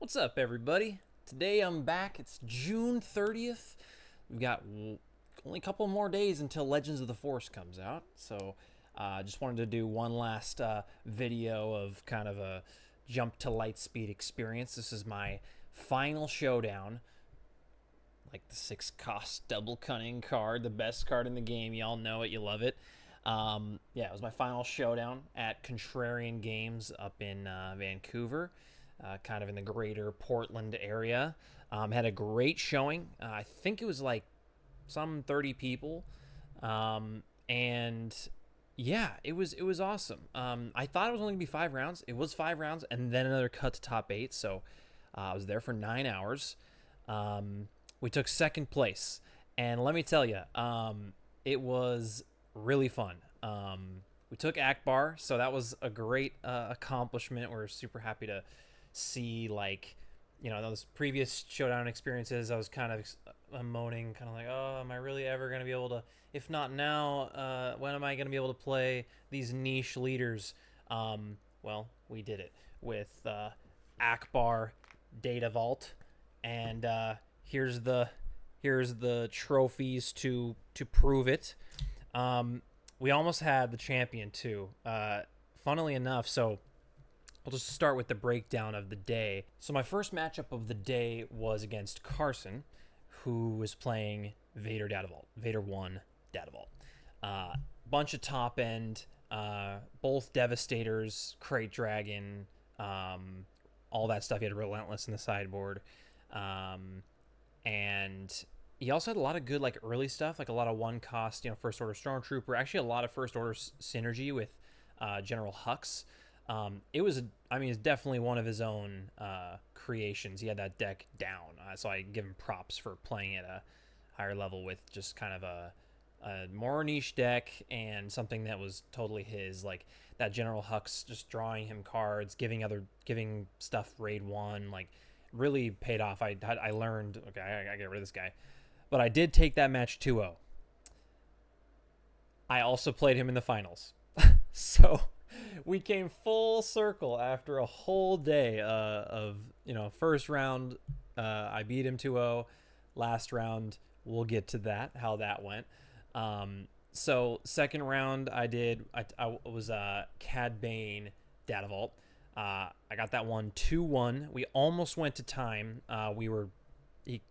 What's up, everybody? Today I'm back. It's June 30th. We've got only a couple more days until Legends of the Force comes out. So I just wanted to do one last video of kind of a jump to lightspeed experience. This is my Final Showdown. Like the 6-cost double cunning card, the best card in the game. Y'all know it, you love it. Yeah, it was my Final Showdown at Contrarian Games up in Vancouver. Kind of in the greater Portland area. Had a great showing. I think it was like some 30 people. And yeah, it was awesome. I thought it was only going to be 5 rounds. It was 5 rounds and then another cut to top 8. So I was there for 9 hours. We took second place. And let me tell you, it was really fun. We took Ackbar, so that was a great accomplishment. We're super happy to see, like, those previous showdown experiences. I was kind of moaning, kind of like, oh, am I really ever going to be able to, if not now, when am I going to be able to play these niche leaders? Well, we did it with Ackbar Data Vault, and here's the trophies to prove it. We almost had the champion too, funnily enough. So I'll just start with the breakdown of the day. So my first matchup of the day was against Carson, who was playing Vader Data Vault, Vader 1 Data Vault. Bunch of top end, both Devastators, Crate Dragon, all that stuff. He had Relentless in the sideboard. And he also had a lot of good, like, early stuff, like a lot of one-cost, First Order Stormtrooper. Actually, a lot of First Order synergy with General Hux. It's definitely one of his own creations. He had that deck down, so I give him props for playing at a higher level with just kind of a more niche deck and something that was totally his, like that General Hux, just drawing him cards, giving stuff raid 1, like, really paid off. I learned, okay, I gotta get rid of this guy. But I did take that match 2-0. I also played him in the finals. So we came full circle after a whole day of, first round, I beat him 2-0. Last round, we'll get to that, how that went. So second round, I was Cad Bane Data Vault. I got that one 2-1. We almost went to time.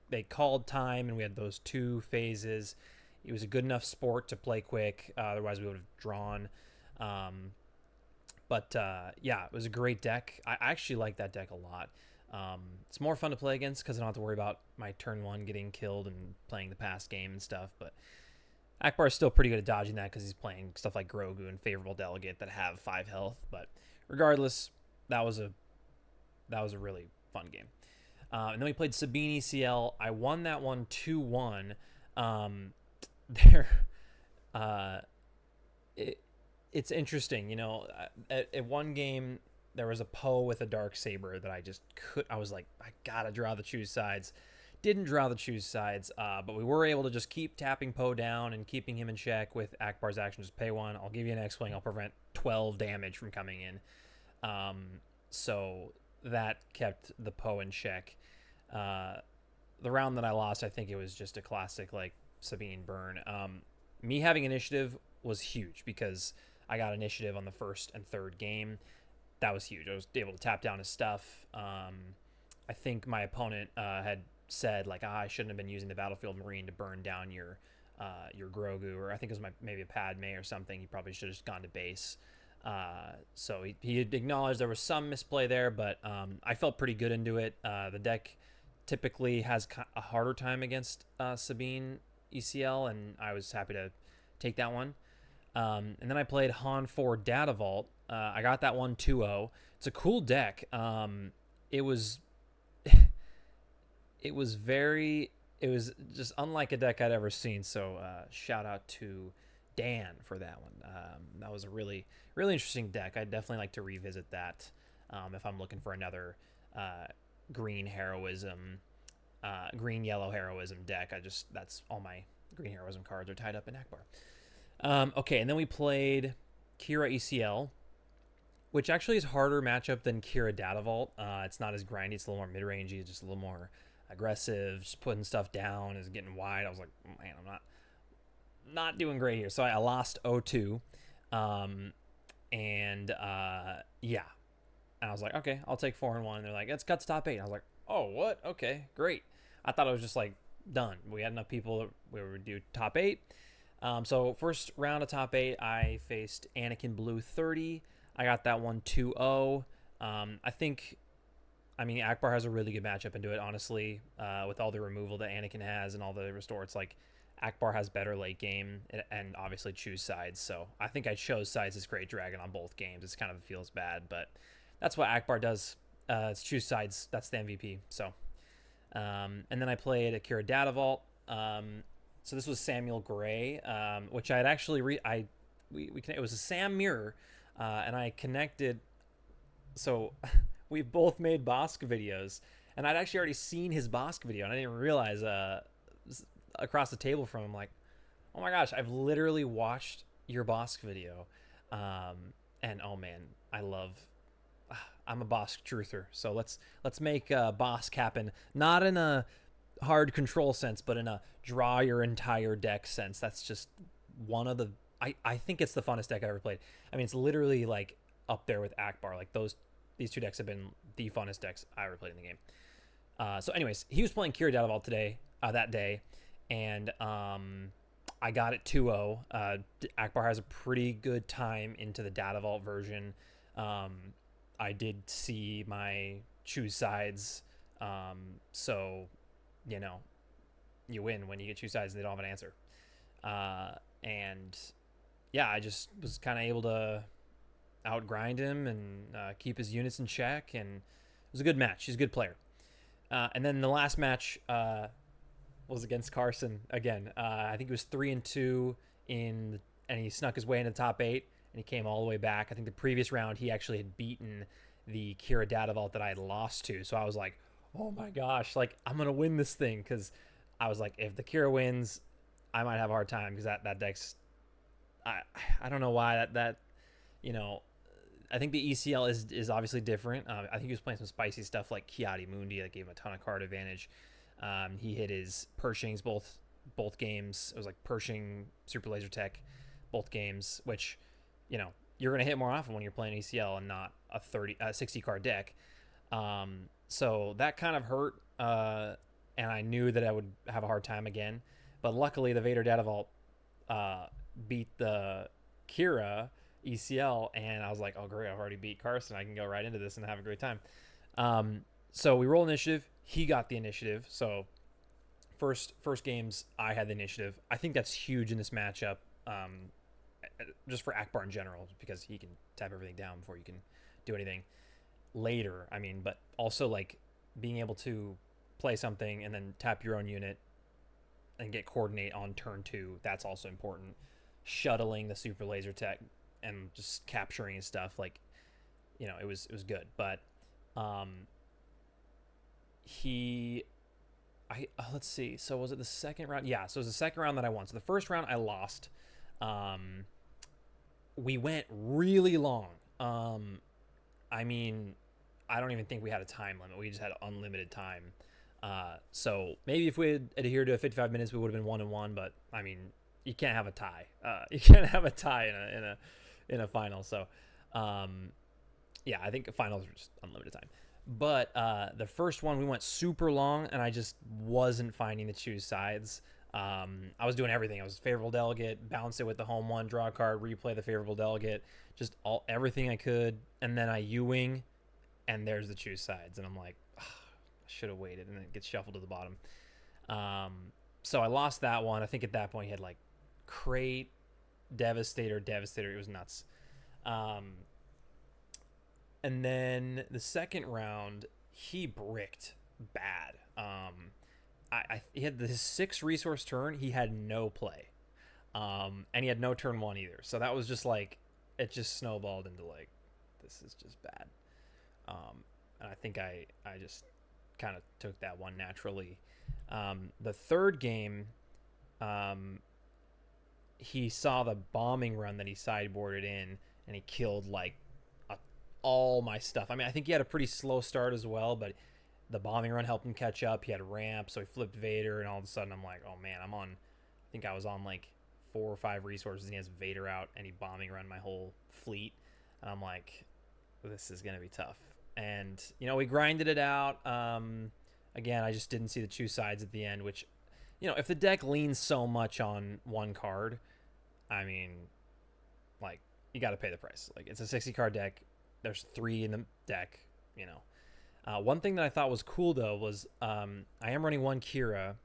They called time, and we had those 2 phases. It was a good enough sport to play quick. Otherwise, we would have drawn. Yeah, it was a great deck. I actually like that deck a lot. It's more fun to play against because I don't have to worry about my turn 1 getting killed and playing the past game and stuff. But Ackbar is still pretty good at dodging that because he's playing stuff like Grogu and Favorable Delegate that have 5 health. But regardless, that was a really fun game. And then we played Sabine ECL. I won that one 2-1. It's interesting, at one game there was a Poe with a dark saber that I was like, I gotta draw the choose sides. Didn't draw the choose sides, but we were able to just keep tapping Poe down and keeping him in check with Ackbar's action. Just pay 1, I'll give you an X-Wing, I'll prevent 12 damage from coming in. So that kept the Poe in check. The round that I lost, I think it was just a classic, like, Sabine burn. Me having initiative was huge because I got initiative on the first and third game. That was huge. I was able to tap down his stuff. I think my opponent had said, like, I shouldn't have been using the Battlefield Marine to burn down your Grogu, or I think it was maybe a Padme or something. He probably should have just gone to base. So he had acknowledged there was some misplay there, but I felt pretty good into it. The deck typically has a harder time against Sabine ECL, and I was happy to take that one. And then I played Han 4 Data Vault. I got that one 2-0. It's a cool deck. It was just unlike a deck I'd ever seen. So shout out to Dan for that one. That was a really, really interesting deck. I'd definitely like to revisit that if I'm looking for another green yellow heroism deck. That's all my green heroism cards are tied up in Ackbar. Okay, and then we played Kira ECL. which actually is harder matchup than Kira Datavault. It's not as grindy. It's a little more mid-rangey. It's just a little more aggressive. Just putting stuff down, is getting wide. I was like, man, I'm not doing great here. So I lost 0-2. Yeah. And I was like, okay, I'll take 4-1. And they're like, it's cut to top 8. And I was like, oh, what? Okay, great. I thought it was just like done. We had enough people that we would do top 8. So first round of top 8, I faced Anakin Blue 30. I got that one 2-0. I mean, Ackbar has a really good matchup into it, honestly, with all the removal that Anakin has and all the restore. It's like Ackbar has better late game and obviously choose sides. So I think I chose sides as Great Dragon on both games. It's kind of feels bad, but that's what Ackbar does. It's choose sides. That's the MVP. So, and then I played Akira Datavault. So this was Samuel Gray, which I had actually it was a Sam mirror, and I connected. So we both made Bosk videos, and I'd actually already seen his Bosk video, and I didn't realize across the table from him, like, oh my gosh, I've literally watched your Bosk video, and oh man, I'm a Bosk truther. So let's make Bosk happen, not in a hard control sense, but in a draw your entire deck sense. That's just one of the I think it's the funnest deck I've ever played. I mean, it's literally like up there with Ackbar. Like these two decks have been the funnest decks I ever played in the game. So anyways, he was playing Kira Datavault that day, and I got it 2-0. Ackbar has a pretty good time into the Datavault version. I did see my choose sides, so you know, you win when you get choose sides and they don't have an answer. And yeah, I just was kind of able to outgrind him and keep his units in check, and it was a good match. He's a good player. And then the last match was against Carson again. I think it was 3-2 and he snuck his way into the top 8, and he came all the way back. I think the previous round he actually had beaten the Kira Datavault that I had lost to. So I was like, oh my gosh, like I'm gonna win this thing, because I was like, if the Kira wins, I might have a hard time, because that deck's I don't know why that you know, I think the ECL is obviously different. I think he was playing some spicy stuff like Kiadi Mundi that gave him a ton of card advantage. He hit his Pershings both games. It was like Pershing Super Laser Tech both games, which, you know, you're gonna hit more often when you're playing ECL and not a 60 card deck. So that kind of hurt, and I knew that I would have a hard time again. But luckily, the Vader Datavault beat the Kira ECL, and I was like, oh great, I've already beat Carson. I can go right into this and have a great time. So we roll initiative. He got the initiative. So first games, I had the initiative. I think that's huge in this matchup, just for Ackbar in general, because he can tap everything down before you can do anything later. I mean, but also like being able to play something and then tap your own unit and get coordinate on turn 2. That's also important. Shuttling the Super Laser Tech and just capturing his stuff, like, you know, it was good. But let's see. So was it the second round? Yeah, so it was the second round that I won. So the first round I lost. We went really long. I mean, I don't even think we had a time limit. We just had unlimited time. So maybe if we had adhered to 55 minutes, we would have been 1-1. But I mean, you can't have a tie. You can't have a tie in a final. So, yeah, I think finals are just unlimited time. But the first one, we went super long, and I just wasn't finding the choose sides. I was doing everything. I was favorable delegate, bounce it with the home one, draw a card, replay the favorable delegate, just everything I could, and then I U-wing, and there's the choose sides, and I'm like, I should have waited, and then it gets shuffled to the bottom. So I lost that one. I think at that point he had like Crate, Devastator. It was nuts. And then the second round, he bricked bad. He had his 6 resource turn. He had no play. And he had no turn 1 either. So that was just like, it just snowballed into like, this is just bad. And I think I just kind of took that one naturally. The third game, he saw the bombing run that he sideboarded in, and he killed like all my stuff. I mean, I think he had a pretty slow start as well, but the bombing run helped him catch up. He had a ramp, so he flipped Vader, and all of a sudden I'm like, oh man, I think I was on like 4 or 5 resources, and he has Vader out, and he bombing run my whole fleet, and I'm like, this is gonna be tough. And we grinded it out. Again, I just didn't see the two sides at the end, which, if the deck leans so much on one card, I mean, like, you got to pay the price. Like, it's a 60 card deck. There's 3 in the deck. One thing that I thought was cool though was I am running one Kira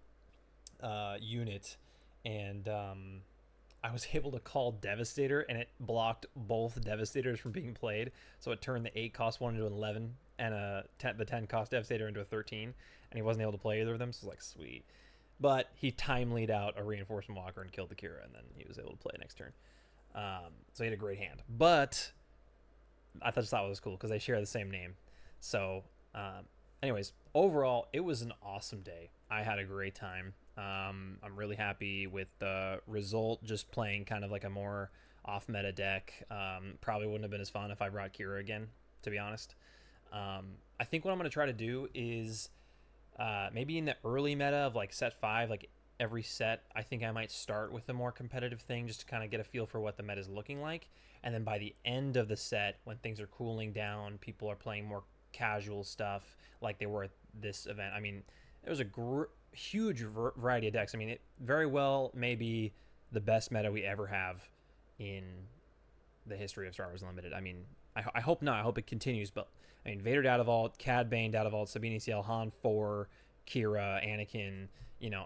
unit, and I was able to call Devastator, and it blocked both Devastators from being played. So it turned the 8 cost one into an 11, and the 10 cost Devastator into a 13, and he wasn't able to play either of them. So it's like, sweet. But he timelied out a Reinforcement Walker and killed the Kira, and then he was able to play next turn. So he had a great hand. But I just thought it was cool because they share the same name. So anyways, overall, it was an awesome day. I had a great time. I'm really happy with the result, just playing kind of like a more off-meta deck. Probably wouldn't have been as fun if I brought Kira again, to be honest. I think what I'm going to try to do is maybe in the early meta of like set 5, like every set, I think I might start with a more competitive thing just to kind of get a feel for what the meta is looking like. And then by the end of the set, when things are cooling down, people are playing more casual stuff like they were at this event. I mean, there was a huge variety of decks. I mean, it very well may be the best meta we ever have in the history of Star Wars Unlimited. I mean, I hope not. I hope it continues. But I mean, Vader Data Vault, Cad Bane Data Vault, Sabine CL, Han 4, Kira, Anakin,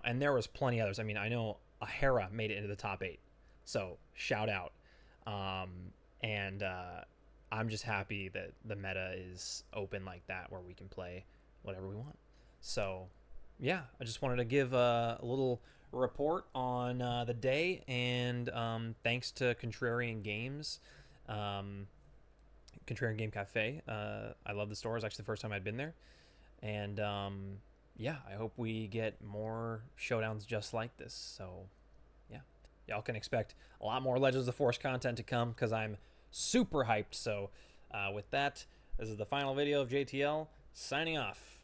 and there was plenty others. I mean, I know a Hera made it into the top 8, so shout out. And I'm just happy that the meta is open like that, where we can play whatever we want. So yeah, I just wanted to give a little report on the day, and thanks to Contrarian Games, Contrarian Game Cafe. I love the store. It's actually the first time I'd been there, and yeah, I hope we get more showdowns just like this. So yeah, y'all can expect a lot more Legends of the Force content to come because I'm super hyped. So with that, this is the final video of JTL signing off.